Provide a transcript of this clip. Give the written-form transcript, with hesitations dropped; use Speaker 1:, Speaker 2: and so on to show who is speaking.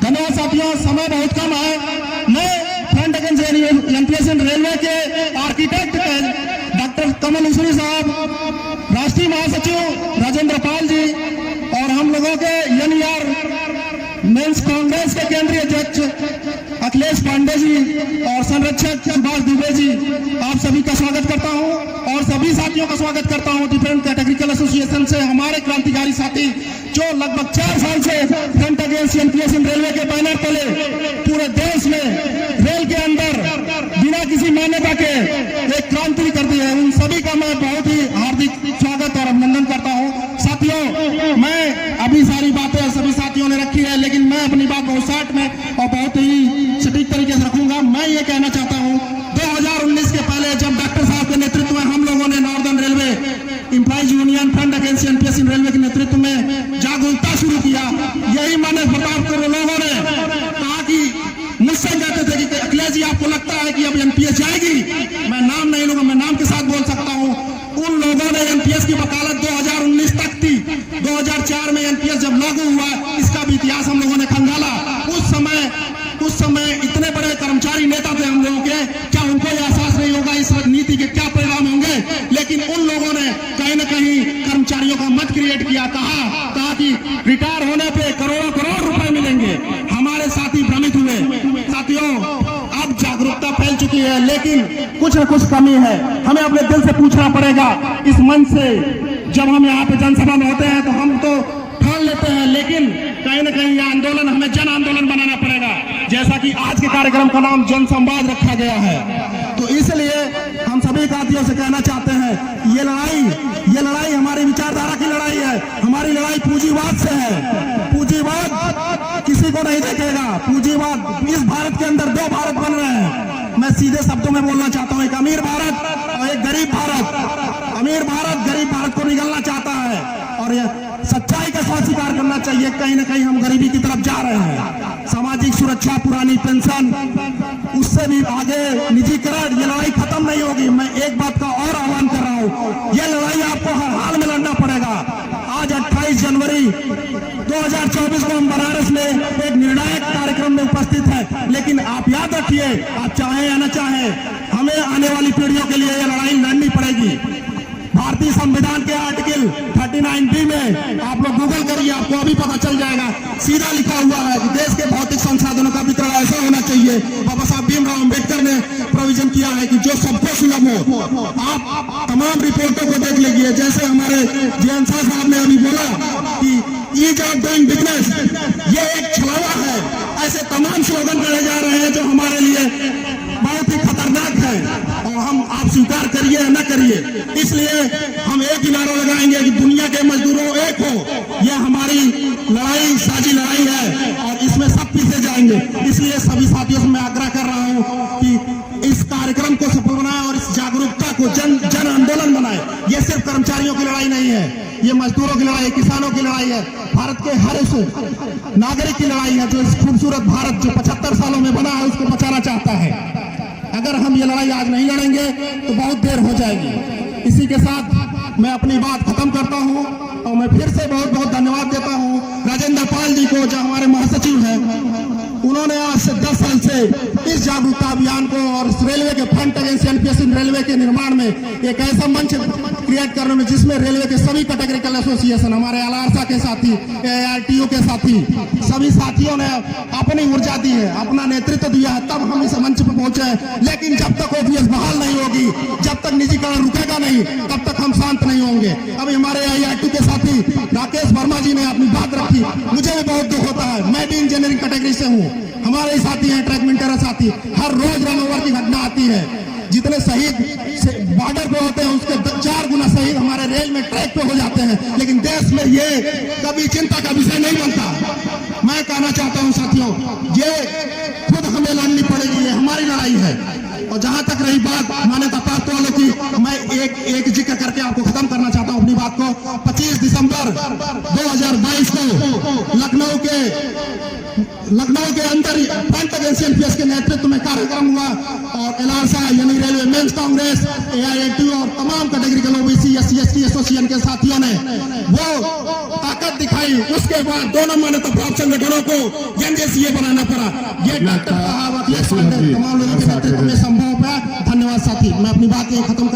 Speaker 1: धन्यवाद साथियों, समय बहुत कम है। मैं फ्रंट अगेंस्ट एनपीएस रेलवे के आर्किटेक्ट डॉक्टर कमल उसरी साहब, राष्ट्रीय महासचिव राजेंद्र पाल जी और हम लोगों के एनईआर मेंस कांग्रेस के केंद्रीय अध्यक्ष अखिलेश पांडे जी और संरक्षक सुभाष दुबे जी, आप सभी का स्वागत करता हूं और सभी साथियों का स्वागत करता हूं डिफरेंट कैटेगरिकल एसोसिएशन से। हमारे क्रांतिकारी साथी जो लगभग 4 साल से फ्रंट अगेंस्ट एनपीएस रेलवे के बैनर तले पूरे देश में रेल के अंदर बिना किसी मान्यता के एक क्रांति कर दी है, उन सभी का मैं बहुत ही हार्दिक स्वागत और अभिनंदन करता हूं। साथियों, मैं अभी सारी बातें सभी साथियों ने रखी है, लेकिन मैं अपनी बात बहुत शार्ट में और बहुत ही सटीक तरीके से रखूंगा। मैं ये कहना चाहता हूं, 2019 के पहले जब डॉक्टर साहब के नेतृत्व में हम लोगों ने northern railway employees union front against NPS railway के नेतृत्व में जागरूकता शुरू किया, यही मानव प्रताप के लोगों ने कहा कि मुझसे कहते थे कि अखिलेश जी आपको लगता है कि अब एनपीएस जाएगी, मैं नाम नहीं लूंगा, मैं नाम के साथ बोल सकता हूं। उन लोगों ने एनपीएस की वकालत 2019 तक थी। 2004 में एनपीएस जब लागू हुआ, इसका भी इतिहास हम लोगों ने खंगाला। उस समय इतने बड़े कर्मचारी नेता थे हम लोगों के, क्या उनको यह एहसास नहीं होगा इस नीति के क्या परिणाम होंगे? लेकिन उन लोगों ने कहीं न कहीं कर्मचारियों का मत क्रिएट किया, कहा कि रिटायर होने पे करोड़ों रुपए मिलेंगे। हमारे साथी भ्रमित हुए। साथियों, अब जागरूकता फैल चुकी है, लेकिन कुछ न कुछ कमी है। हमें अपने दिल से पूछना पड़ेगा। इस मंच से जब हम यहाँ पे जनसभा में होते हैं तो हम तो ठान लेते हैं, लेकिन कहीं न कहीं यह आंदोलन हमें जन आंदोलन बनाना पड़ेगा, जैसा कि आज के कार्यक्रम का नाम जन संवाद रखा गया है। तो इसलिए हम सभी साथियों से कहना चाहते हैं, ये लड़ाई हमारी विचारधारा की लड़ाई है। हमारी लड़ाई पूंजीवाद से है। पूंजीवाद किसी को नहीं देखेगा। पूंजीवाद, इस भारत के अंदर 2 भारत बन रहे हैं। मैं सीधे शब्दों में बोलना चाहता हूँ, एक अमीर भारत और एक गरीब भारत। अमीर भारत गरीब भारत को निगलना चाहता है और ये सच्चाई का साथ स्वीकार करना चाहिए। कहीं न कहीं हम गरीबी की तरफ जा रहे हैं। सामाजिक सुरक्षा, पुरानी पेंशन, उससे भी आगे निजीकरण, ये लड़ाई खत्म नहीं होगी। मैं एक बात का और आह्वान कर रहा हूँ, ये लड़ाई आपको हर हाल में लड़ना पड़ेगा। आज 28 जनवरी 2024 को हम बनारस में एक निर्णायक कार्यक्रम में उपस्थित हैं, लेकिन आप याद रखिए, आप चाहें या न चाहें, हमें आने वाली पीढ़ियों के लिए यह लड़ाई लड़नी पड़ेगी। भारतीय संविधान के आर्टिकल 39B में आप लोग गूगल करिए, आपको अभी पता चल जाएगा। सीधा लिखा हुआ है कि देश के भौतिक संसाधनों का वितरण ऐसा होना चाहिए। बाबा साहब भीमराव अम्बेडकर ने प्रोविजन किया है कि जो सबको सुलभ हो। आप तमाम रिपोर्टों को देख लीजिए, जैसे हमारे जयंत साहब ने अभी बोला कि ईज ऑफ डूइंग बिजनेस ये एक छलावा है। ऐसे तमाम स्लोगन करे जा रहे हैं जो हमारे लिए बहुत ही खतरनाक है, और हम आप स्वीकार करिए या न करिए। इसलिए हम एक ही नारा लगाएंगे कि दुनिया के मजदूरों एक हो। यह हमारी लड़ाई साझी लड़ाई है और इसमें सब पीछे जाएंगे। इसलिए सभी साथियों से मैं आग्रह कर रहा हूं कि इस कार्यक्रम को सफल बनाए और इस जागरूकता को जन आंदोलन बनाए। यह सिर्फ कर्मचारियों की लड़ाई नहीं है, ये मजदूरों की लड़ाई, किसानों की लड़ाई है, भारत के हर उस नागरिक की लड़ाई है जो इस खूबसूरत भारत जो 75 सालों में बना है उसको बचाना चाहता है। अगर हम ये लड़ाई आज नहीं लड़ेंगे तो बहुत देर हो जाएगी। इसी के साथ मैं अपनी बात खत्म करता हूं और मैं फिर से बहुत बहुत धन्यवाद देता हूं राजेंद्र पाल जी को, जो हमारे महासचिव हैं। उन्होंने आज से 10 साल से इस जागरूकता अभियान को और इस रेलवे के फ्रंट अगेंस्ट एनपीएस रेलवे के निर्माण में एक ऐसा मंच क्रिएट करने में जिसमें रेलवे के सभी कैटेगरिकल एसोसिएशन, हमारे अलारसा के साथी, AIRTO के साथी, सभी साथियों ने अपनी ऊर्जा दी है, अपना नेतृत्व दिया है, तब हम इस मंच पर पहुंचे हैं। लेकिन जब तक ओपीएस बहाल नहीं होगी, जब तक निजीकरण रुकेगा नहीं, तब तक हम शांत नहीं होंगे। अभी हमारे AIRTO के साथी राकेश वर्मा जी ने अपनी बात रखी, मुझे भी बहुत दुख होता है। मैं भी इंजीनियरिंग कैटेगरी से हूँ, हमारे साथी हैं ट्रैक मिंटेरा साथी, हर रोज रन ओवर की घटना आती है। जितने शहीद बॉर्डर पे होते हैं उसके 4 गुना शहीद हमारे रेल में ट्रैक पे हो जाते हैं, लेकिन देश में ये कभी चिंता का विषय नहीं बनता। मैं कहना चाहता हूं साथियों, ये खुद हमें लड़नी पड़ेगी, ये हमारी लड़ाई है। और जहां तक रही बात मान्यता प्राप्त वालों की, मैं एक जिक्र करके आपको खत्म करना चाहता हूं अपनी बात को। 25 दिसंबर 2022 को लखनऊ के लखनऊ के अंदर फ्रंट अगेंस्ट एनपीएस के नेतृत्व में कार्यक्रम हुआ और एलासा यानी रेलवे मेंस कांग्रेस, एआईएटी और तमाम category OBC SC ST association के साथियों ने वो ताकत दिखाई। उसके बाद दोनों मान्यता प्राप्त संगठनों को एनजेसीए बनाना पड़ा। ये डॉक्टर साहब तमाम लोगों के नेतृत्व में संभव है। धन्यवाद साथी, मैं अपनी बात खत्म